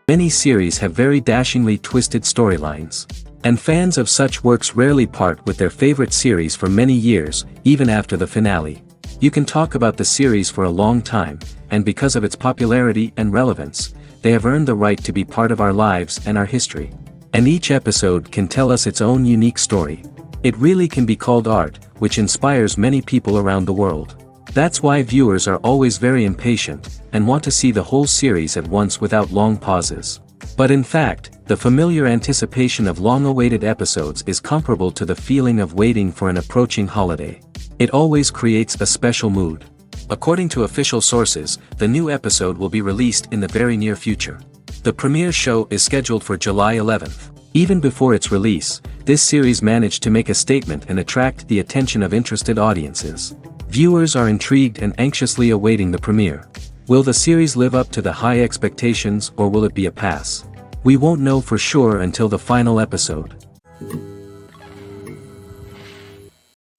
Many series have very dashingly twisted storylines. And fans of such works rarely part with their favorite series for many years, even after the finale. You can talk about the series for a long time, and because of its popularity and relevance, they have earned the right to be part of our lives and our history. And each episode can tell us its own unique story. It really can be called art, which inspires many people around the world. That's why viewers are always very impatient, and want to see the whole series at once without long pauses. But in fact, the familiar anticipation of long-awaited episodes is comparable to the feeling of waiting for an approaching holiday. It always creates a special mood. According to official sources, the new episode will be released in the very near future. The premiere show is scheduled for July 11th. Even before its release, this series managed to make a statement and attract the attention of interested audiences. Viewers are intrigued and anxiously awaiting the premiere. Will the series live up to the high expectations, or will it be a pass? We won't know for sure until the final episode.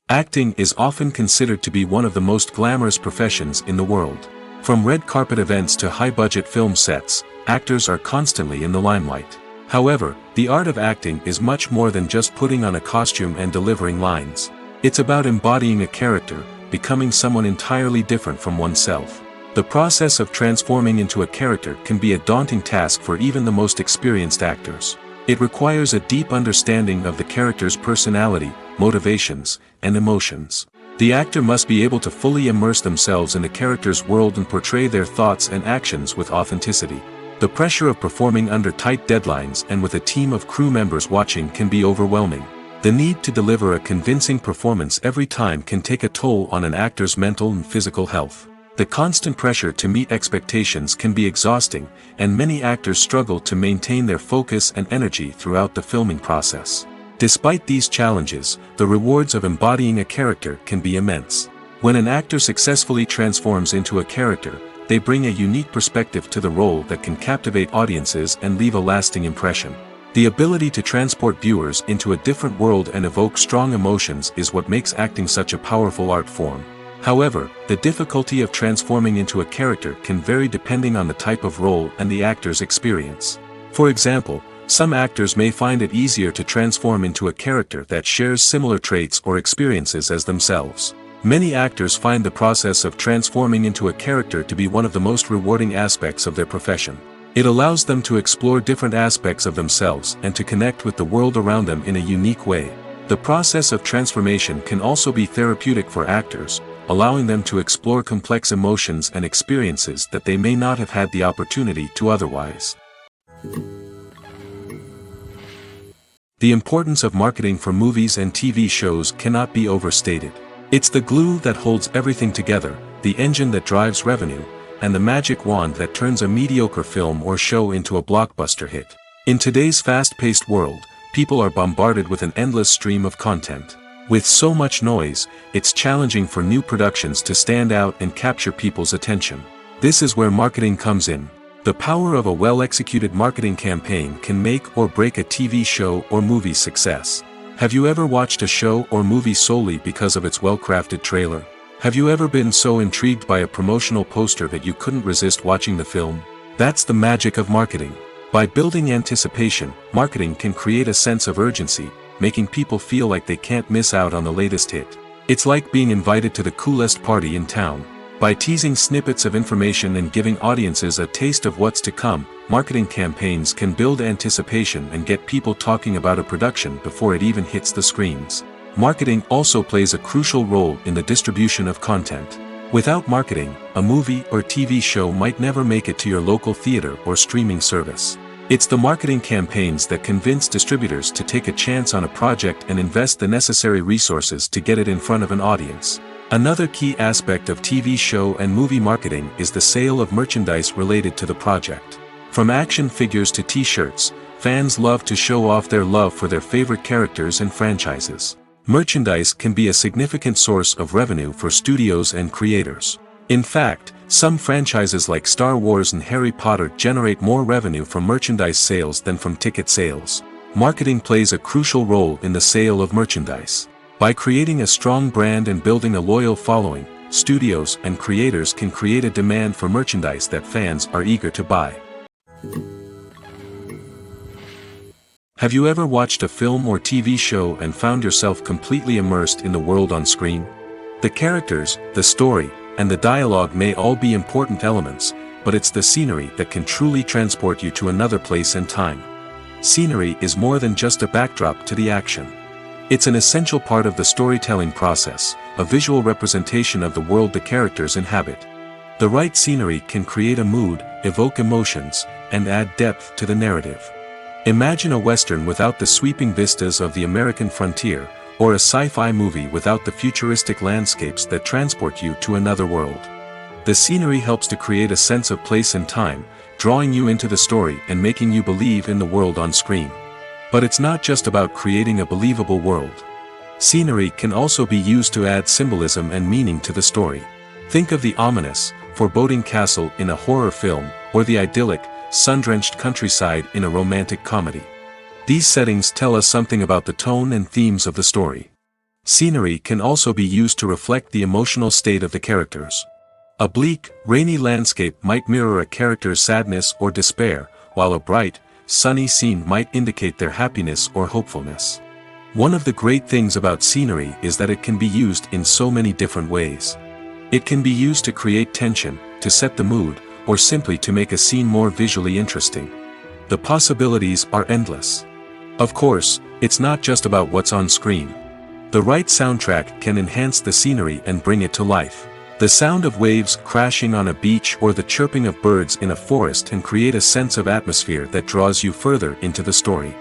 Acting is often considered to be one of the most glamorous professions in the world. From red carpet events to high-budget film sets, actors are constantly in the limelight. However, the art of acting is much more than just putting on a costume and delivering lines. It's about embodying a character, becoming someone entirely different from oneself. The process of transforming into a character can be a daunting task for even the most experienced actors. It requires a deep understanding of the character's personality, motivations, and emotions. The actor must be able to fully immerse themselves in the character's world and portray their thoughts and actions with authenticity. The pressure of performing under tight deadlines and with a team of crew members watching can be overwhelming. The need to deliver a convincing performance every time can take a toll on an actor's mental and physical health. The constant pressure to meet expectations can be exhausting, and many actors struggle to maintain their focus and energy throughout the filming process. Despite these challenges, the rewards of embodying a character can be immense. When an actor successfully transforms into a character, they bring a unique perspective to the role that can captivate audiences and leave a lasting impression. The ability to transport viewers into a different world and evoke strong emotions is what makes acting such a powerful art form. However, the difficulty of transforming into a character can vary depending on the type of role and the actor's experience. For example, some actors may find it easier to transform into a character that shares similar traits or experiences as themselves. Many actors find the process of transforming into a character to be one of the most rewarding aspects of their profession. It allows them to explore different aspects of themselves and to connect with the world around them in a unique way. The process of transformation can also be therapeutic for actors, allowing them to explore complex emotions and experiences that they may not have had the opportunity to otherwise. The importance of marketing for movies and TV shows cannot be overstated. It's the glue that holds everything together, the engine that drives revenue, and the magic wand that turns a mediocre film or show into a blockbuster hit. In today's fast-paced world, people are bombarded with an endless stream of content. With so much noise, it's challenging for new productions to stand out and capture people's attention. This is where marketing comes in. The power of a well-executed marketing campaign can make or break a TV show or movie's success. Have you ever watched a show or movie solely because of its well-crafted trailer? Have you ever been so intrigued by a promotional poster that you couldn't resist watching the film? That's the magic of marketing. By building anticipation, marketing can create a sense of urgency, making people feel like they can't miss out on the latest hit. It's like being invited to the coolest party in town. By teasing snippets of information and giving audiences a taste of what's to come, marketing campaigns can build anticipation and get people talking about a production before it even hits the screens. Marketing also plays a crucial role in the distribution of content. Without marketing, a movie or TV show might never make it to your local theater or streaming service. It's the marketing campaigns that convince distributors to take a chance on a project and invest the necessary resources to get it in front of an audience. Another key aspect of TV show and movie marketing is the sale of merchandise related to the project. From action figures to t-shirts, fans love to show off their love for their favorite characters and franchises. Merchandise can be a significant source of revenue for studios and creators. In fact, some franchises like Star Wars and Harry Potter generate more revenue from merchandise sales than from ticket sales. Marketing plays a crucial role in the sale of merchandise. By creating a strong brand and building a loyal following, studios and creators can create a demand for merchandise that fans are eager to buy. Have you ever watched a film or TV show and found yourself completely immersed in the world on screen? The characters, the story, and the dialogue may all be important elements, but it's the scenery that can truly transport you to another place and time. Scenery is more than just a backdrop to the action. It's an essential part of the storytelling process, a visual representation of the world the characters inhabit. The right scenery can create a mood, evoke emotions, and add depth to the narrative. Imagine a Western without the sweeping vistas of the American frontier, or a sci-fi movie without the futuristic landscapes that transport you to another world. The scenery helps to create a sense of place and time, drawing you into the story and making you believe in the world on screen. But it's not just about creating a believable world. Scenery can also be used to add symbolism and meaning to the story. Think of the ominous, foreboding castle in a horror film, or the idyllic, sun-drenched countryside in a romantic comedy. These settings tell us something about the tone and themes of the story. Scenery can also be used to reflect the emotional state of the characters. A bleak, rainy landscape might mirror a character's sadness or despair, while a bright, sunny scene might indicate their happiness or hopefulness. One of the great things about scenery is that it can be used in so many different ways. It can be used to create tension, to set the mood, or simply to make a scene more visually interesting. The possibilities are endless. Of course, it's not just about what's on screen. The right soundtrack can enhance the scenery and bring it to life. The sound of waves crashing on a beach or the chirping of birds in a forest can create a sense of atmosphere that draws you further into the story.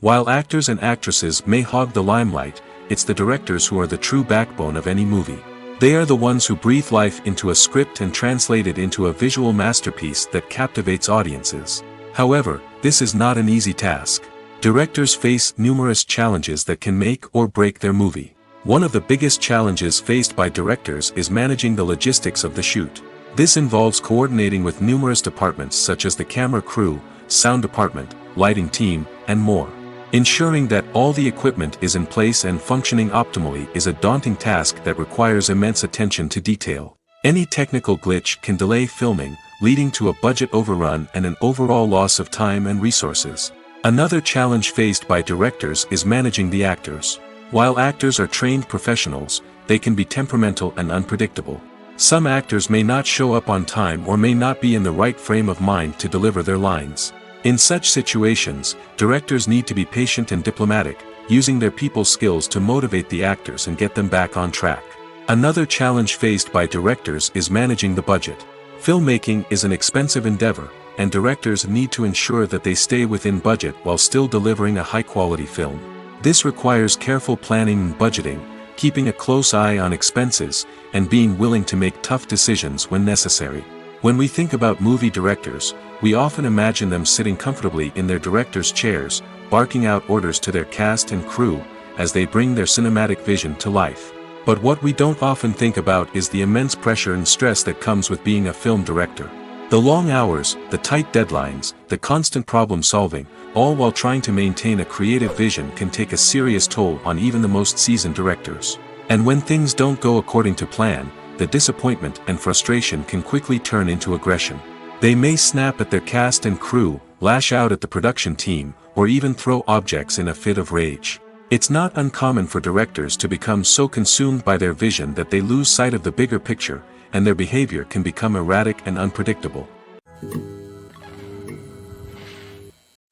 While actors and actresses may hog the limelight, it's the directors who are the true backbone of any movie. They are the ones who breathe life into a script and translate it into a visual masterpiece that captivates audiences. However, this is not an easy task. Directors face numerous challenges that can make or break their movie. One of the biggest challenges faced by directors is managing the logistics of the shoot. This involves coordinating with numerous departments such as the camera crew, sound department, lighting team, and more. Ensuring that all the equipment is in place and functioning optimally is a daunting task that requires immense attention to detail. Any technical glitch can delay filming, leading to a budget overrun and an overall loss of time and resources. Another challenge faced by directors is managing the actors. While actors are trained professionals, they can be temperamental and unpredictable. Some actors may not show up on time or may not be in the right frame of mind to deliver their lines. In such situations, directors need to be patient and diplomatic, using their people skills to motivate the actors and get them back on track. Another challenge faced by directors is managing the budget. Filmmaking is an expensive endeavor, and directors need to ensure that they stay within budget while still delivering a high-quality film. This requires careful planning and budgeting, keeping a close eye on expenses, and being willing to make tough decisions when necessary. When we think about movie directors, we often imagine them sitting comfortably in their director's chairs, barking out orders to their cast and crew, as they bring their cinematic vision to life. But what we don't often think about is the immense pressure and stress that comes with being a film director. The long hours, the tight deadlines, the constant problem solving, all while trying to maintain a creative vision can take a serious toll on even the most seasoned directors. And when things don't go according to plan, the disappointment and frustration can quickly turn into aggression. They may snap at their cast and crew, lash out at the production team, or even throw objects in a fit of rage. It's not uncommon for directors to become so consumed by their vision that they lose sight of the bigger picture, and their behavior can become erratic and unpredictable.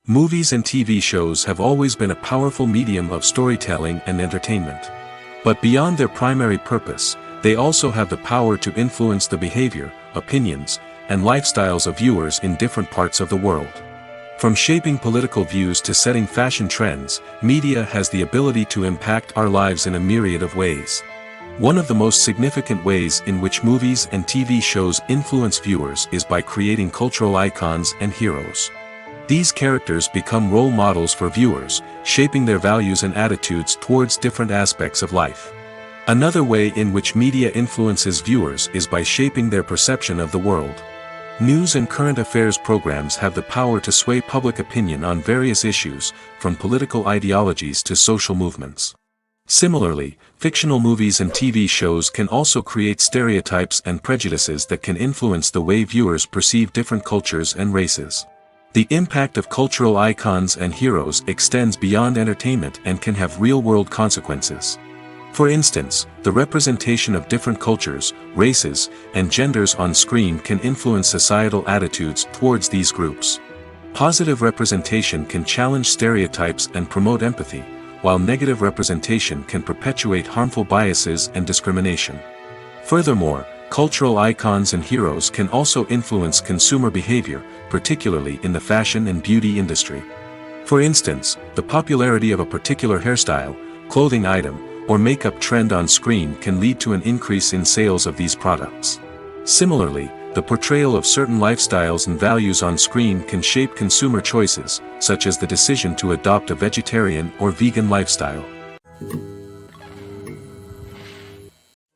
Movies and TV shows have always been a powerful medium of storytelling and entertainment. But beyond their primary purpose, they also have the power to influence the behavior, opinions, and lifestyles of viewers in different parts of the world. From shaping political views to setting fashion trends, media has the ability to impact our lives in a myriad of ways. One of the most significant ways in which movies and TV shows influence viewers is by creating cultural icons and heroes. These characters become role models for viewers, shaping their values and attitudes towards different aspects of life. Another way in which media influences viewers is by shaping their perception of the world. News and current affairs programs have the power to sway public opinion on various issues, from political ideologies to social movements. Similarly, fictional movies and TV shows can also create stereotypes and prejudices that can influence the way viewers perceive different cultures and races. The impact of cultural icons and heroes extends beyond entertainment and can have real-world consequences. For instance, the representation of different cultures, races, and genders on screen can influence societal attitudes towards these groups. Positive representation can challenge stereotypes and promote empathy, while negative representation can perpetuate harmful biases and discrimination. Furthermore, cultural icons and heroes can also influence consumer behavior, particularly in the fashion and beauty industry. For instance, the popularity of a particular hairstyle, clothing item, or makeup trend on screen can lead to an increase in sales of these products. Similarly, the portrayal of certain lifestyles and values on screen can shape consumer choices, such as the decision to adopt a vegetarian or vegan lifestyle.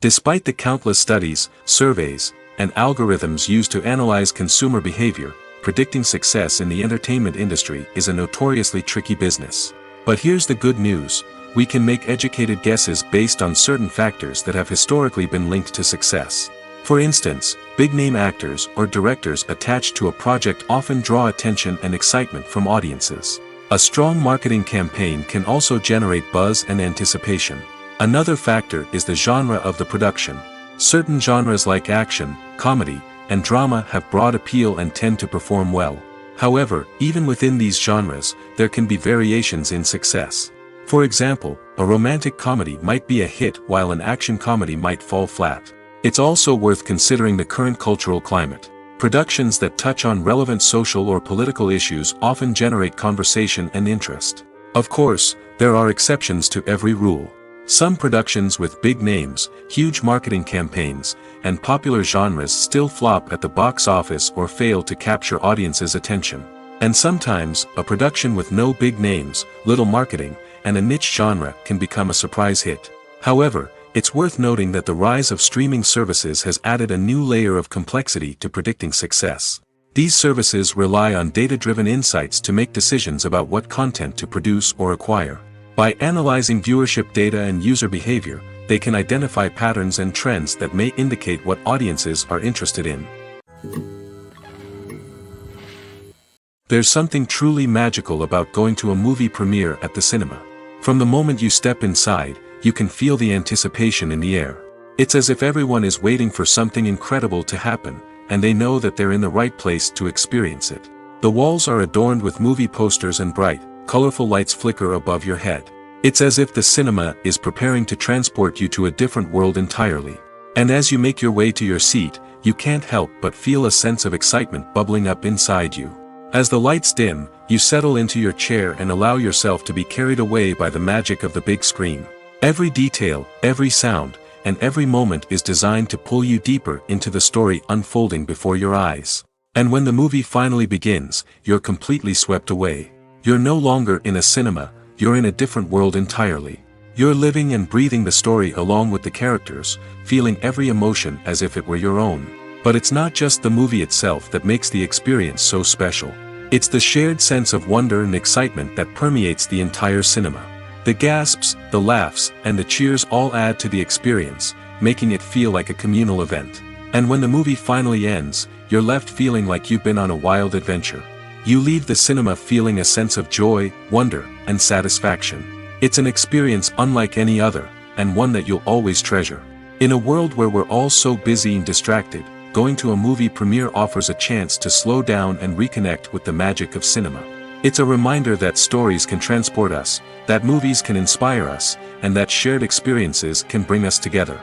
Despite the countless studies, surveys, and algorithms used to analyze consumer behavior, predicting success in the entertainment industry is a notoriously tricky business. But here's the good news: we can make educated guesses based on certain factors that have historically been linked to success. For instance, big-name actors or directors attached to a project often draw attention and excitement from audiences. A strong marketing campaign can also generate buzz and anticipation. Another factor is the genre of the production. Certain genres like action, comedy, and drama have broad appeal and tend to perform well. However, even within these genres, there can be variations in success. For example, a romantic comedy might be a hit while an action comedy might fall flat. It's also worth considering the current cultural climate. Productions that touch on relevant social or political issues often generate conversation and interest. Of course, there are exceptions to every rule. Some productions with big names, huge marketing campaigns, and popular genres still flop at the box office or fail to capture audiences' attention. And sometimes, a production with no big names, little marketing, and a niche genre can become a surprise hit. However, it's worth noting that the rise of streaming services has added a new layer of complexity to predicting success. These services rely on data-driven insights to make decisions about what content to produce or acquire. By analyzing viewership data and user behavior, they can identify patterns and trends that may indicate what audiences are interested in. There's something truly magical about going to a movie premiere at the cinema. From the moment you step inside, you can feel the anticipation in the air. It's as if everyone is waiting for something incredible to happen, and they know that they're in the right place to experience it. The walls are adorned with movie posters and bright, colorful lights flicker above your head. It's as if the cinema is preparing to transport you to a different world entirely. And as you make your way to your seat, you can't help but feel a sense of excitement bubbling up inside you. As the lights dim, you settle into your chair and allow yourself to be carried away by the magic of the big screen. Every detail, every sound, and every moment is designed to pull you deeper into the story unfolding before your eyes. And when the movie finally begins, you're completely swept away. You're no longer in a cinema, you're in a different world entirely. You're living and breathing the story along with the characters, feeling every emotion as if it were your own. But it's not just the movie itself that makes the experience so special. It's the shared sense of wonder and excitement that permeates the entire cinema. The gasps, the laughs, and the cheers all add to the experience, making it feel like a communal event. And when the movie finally ends, you're left feeling like you've been on a wild adventure. You leave the cinema feeling a sense of joy, wonder, and satisfaction. It's an experience unlike any other, and one that you'll always treasure. In a world where we're all so busy and distracted, going to a movie premiere offers a chance to slow down and reconnect with the magic of cinema. It's a reminder that stories can transport us, that movies can inspire us, and that shared experiences can bring us together.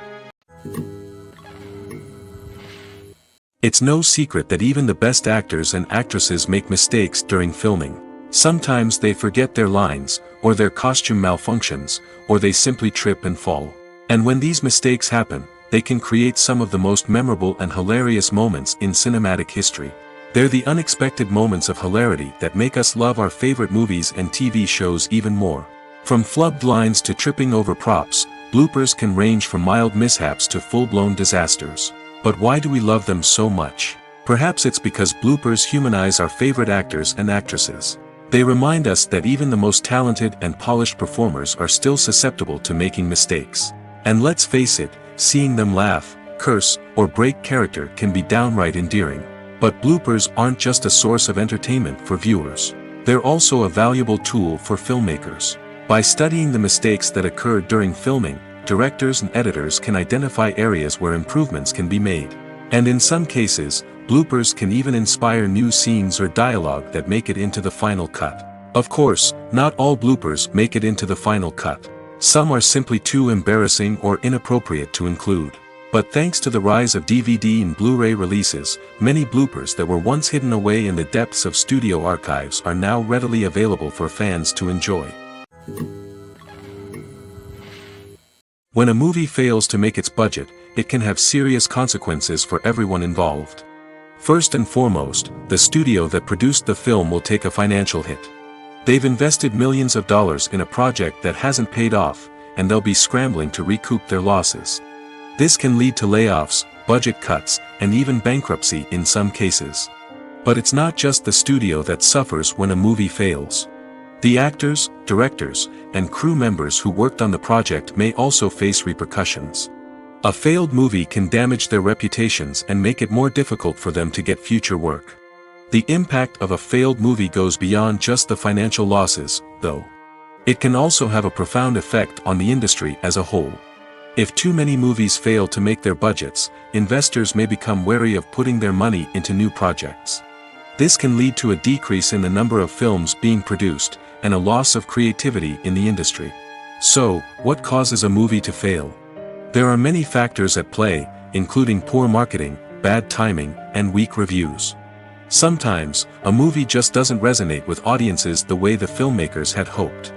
It's no secret that even the best actors and actresses make mistakes during filming. Sometimes they forget their lines, or their costume malfunctions, or they simply trip and fall. And when these mistakes happen, they can create some of the most memorable and hilarious moments in cinematic history. They're the unexpected moments of hilarity that make us love our favorite movies and TV shows even more. From flubbed lines to tripping over props, bloopers can range from mild mishaps to full-blown disasters. But why do we love them so much? Perhaps it's because bloopers humanize our favorite actors and actresses. They remind us that even the most talented and polished performers are still susceptible to making mistakes. And let's face it, seeing them laugh, curse, or break character can be downright endearing. But bloopers aren't just a source of entertainment for viewers. They're also a valuable tool for filmmakers. By studying the mistakes that occurred during filming, directors and editors can identify areas where improvements can be made. And in some cases, bloopers can even inspire new scenes or dialogue that make it into the final cut. Of course, not all bloopers make it into the final cut. Some are simply too embarrassing or inappropriate to include. But thanks to the rise of DVD and Blu-ray releases, many bloopers that were once hidden away in the depths of studio archives are now readily available for fans to enjoy. When a movie fails to make its budget, it can have serious consequences for everyone involved. First and foremost, the studio that produced the film will take a financial hit. They've invested millions of dollars in a project that hasn't paid off, and they'll be scrambling to recoup their losses. This can lead to layoffs, budget cuts, and even bankruptcy in some cases. But it's not just the studio that suffers when a movie fails. The actors, directors, and crew members who worked on the project may also face repercussions. A failed movie can damage their reputations and make it more difficult for them to get future work. The impact of a failed movie goes beyond just the financial losses, though. It can also have a profound effect on the industry as a whole. If too many movies fail to make their budgets, investors may become wary of putting their money into new projects. This can lead to a decrease in the number of films being produced, and a loss of creativity in the industry. So, what causes a movie to fail? There are many factors at play, including poor marketing, bad timing, and weak reviews. Sometimes, a movie just doesn't resonate with audiences the way the filmmakers had hoped.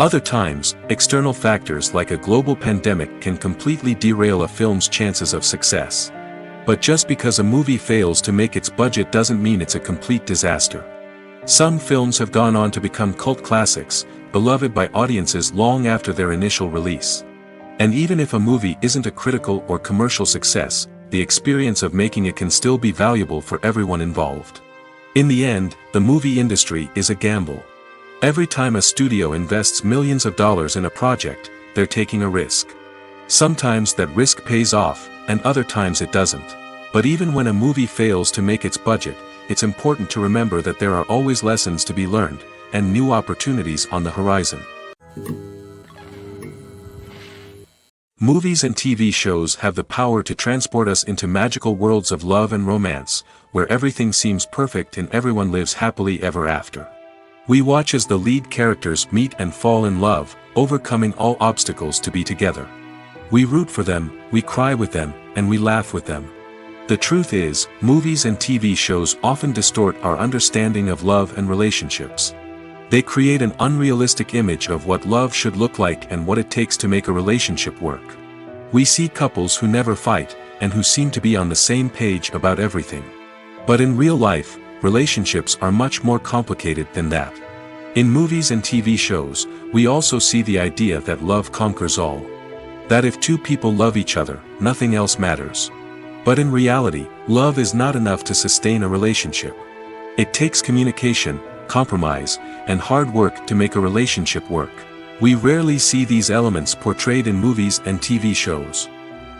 Other times, external factors like a global pandemic can completely derail a film's chances of success. But just because a movie fails to make its budget doesn't mean it's a complete disaster. Some films have gone on to become cult classics, beloved by audiences long after their initial release. And even if a movie isn't a critical or commercial success, the experience of making it can still be valuable for everyone involved. In the end, the movie industry is a gamble. Every time a studio invests millions of dollars in a project, they're taking a risk. Sometimes that risk pays off, and other times it doesn't. But even when a movie fails to make its budget, it's important to remember that there are always lessons to be learned, and new opportunities on the horizon. Movies and TV shows have the power to transport us into magical worlds of love and romance, where everything seems perfect and everyone lives happily ever after. We watch as the lead characters meet and fall in love, overcoming all obstacles to be together. We root for them, we cry with them, and we laugh with them. The truth is, movies and TV shows often distort our understanding of love and relationships. They create an unrealistic image of what love should look like and what it takes to make a relationship work. We see couples who never fight, and who seem to be on the same page about everything. But in real life, relationships are much more complicated than that. In movies and TV shows, we also see the idea that love conquers all. That if two people love each other, nothing else matters. But in reality, love is not enough to sustain a relationship. It takes communication, compromise, and hard work to make a relationship work. We rarely see these elements portrayed in movies and TV shows.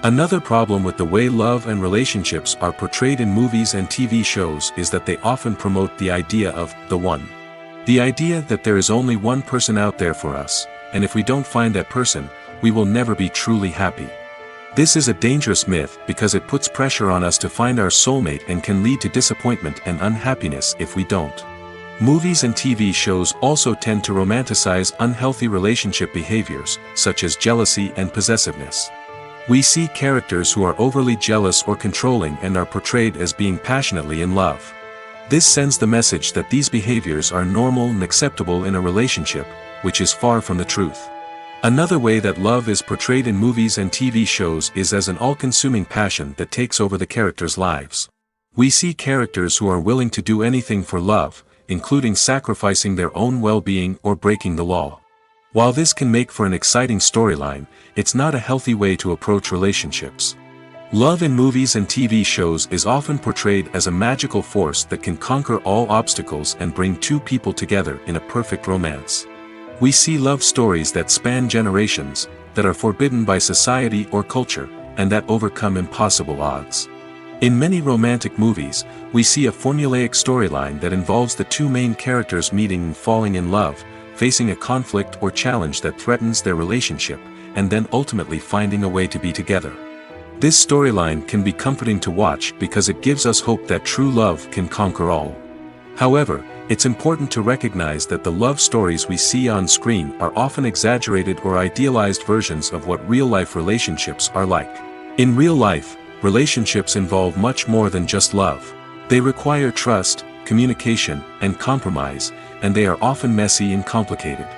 Another problem with the way love and relationships are portrayed in movies and TV shows is that they often promote the idea of the one. The idea that there is only one person out there for us, and if we don't find that person, we will never be truly happy. This is a dangerous myth because it puts pressure on us to find our soulmate and can lead to disappointment and unhappiness if we don't. Movies and TV shows also tend to romanticize unhealthy relationship behaviors, such as jealousy and possessiveness. We see characters who are overly jealous or controlling and are portrayed as being passionately in love. This sends the message that these behaviors are normal and acceptable in a relationship, which is far from the truth. Another way that love is portrayed in movies and TV shows is as an all-consuming passion that takes over the characters' lives. We see characters who are willing to do anything for love, including sacrificing their own well-being or breaking the law. While this can make for an exciting storyline, it's not a healthy way to approach relationships. Love in movies and TV shows is often portrayed as a magical force that can conquer all obstacles and bring two people together in a perfect romance. We see love stories that span generations, that are forbidden by society or culture, and that overcome impossible odds. In many romantic movies, we see a formulaic storyline that involves the two main characters meeting and falling in love, facing a conflict or challenge that threatens their relationship, and then ultimately finding a way to be together. This storyline can be comforting to watch because it gives us hope that true love can conquer all. However, it's important to recognize that the love stories we see on screen are often exaggerated or idealized versions of what real-life relationships are like. In real life, relationships involve much more than just love. They require trust, communication, and compromise, and they are often messy and complicated.